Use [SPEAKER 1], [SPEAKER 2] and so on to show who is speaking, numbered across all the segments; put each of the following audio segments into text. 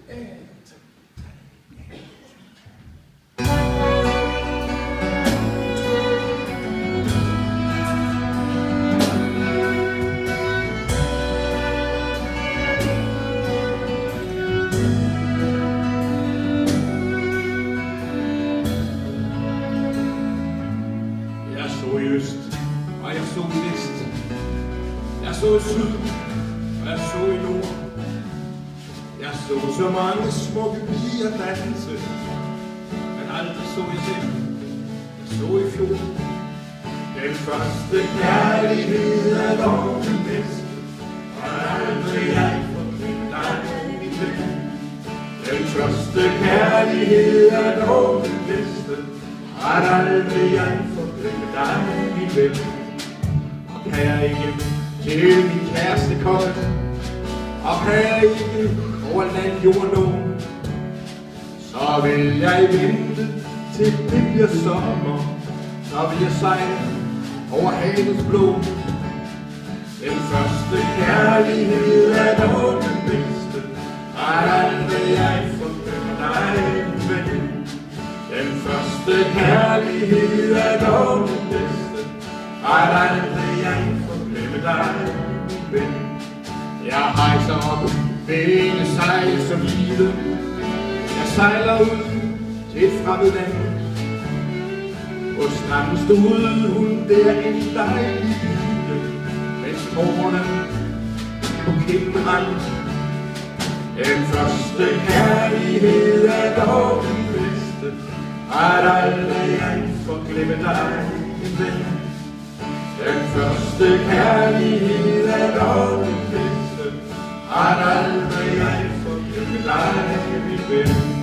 [SPEAKER 1] Jeg så i øst, og jeg så i vest. Jeg så i syd, og jeg så i nord. Jeg så så mange smukke piger danse, men aldrig så jeg dem. Jeg så i fjor. Den første kærlighed er dog den bedste, og aldrig jeg forglemme dig, min ven. Den første kærlighed er dog den bedste, og aldrig jeg forglemme dig, min ven. Og kan jeg ikke til min kæreste komme, og kan jeg ikke over land, jord, nogen, så vil jeg vente til det bliver sommer. Så vil jeg sejle over havets blå. Den første kærlighed er dog den bedste, og aldrig jeg forglemme dig, min ven. Den første kærlighed er dog den bedste, og aldrig jeg forglemme dig, min ven. Jeg rejser op ved en sejl som livet. Jeg sejler ud til et fremmed land. På stranden stod hun der en dejlig pige, mens tårerne på kinden rand. Den første kærlighed er dog den bedste, at aldrig jeg forglemme dig, min ven. Den første kærlighed er dog den bedste, at aldrig jeg forglemme dig, min ven.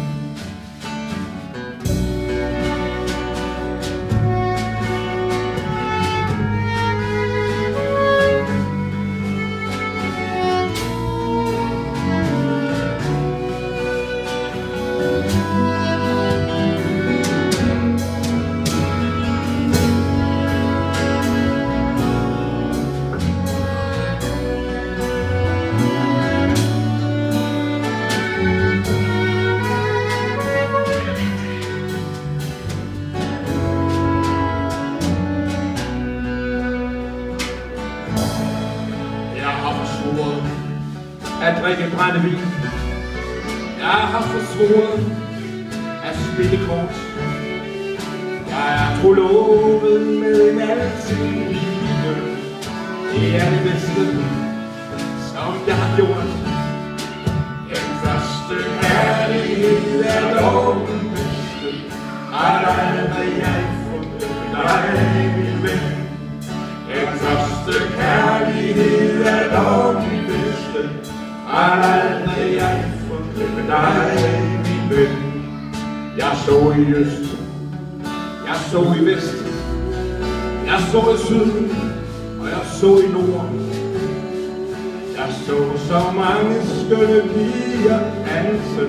[SPEAKER 1] At drikke brændevin. Jeg har forsvoret at spille kort. Jeg er trolovet med en alting pige. Det er det bedste, som jeg har gjort. Den første kærlighed er dog den bedste, at aldrig jeg forglemme dig, min ven. Den første kærlighed er dog den bedste, at aldrig jeg forglemme dig, min ven. Jeg så i øst, jeg så i vest, jeg så i syd, og jeg så i nord. Jeg så mange skønne piger danse,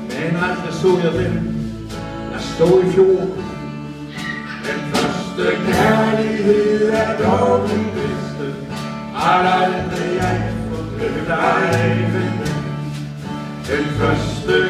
[SPEAKER 1] men aldrig så jeg dem. Jeg så i fjor. Den første kærlighed er dog den bedste, at aldrig jeg forglemme dig, min ven. Den første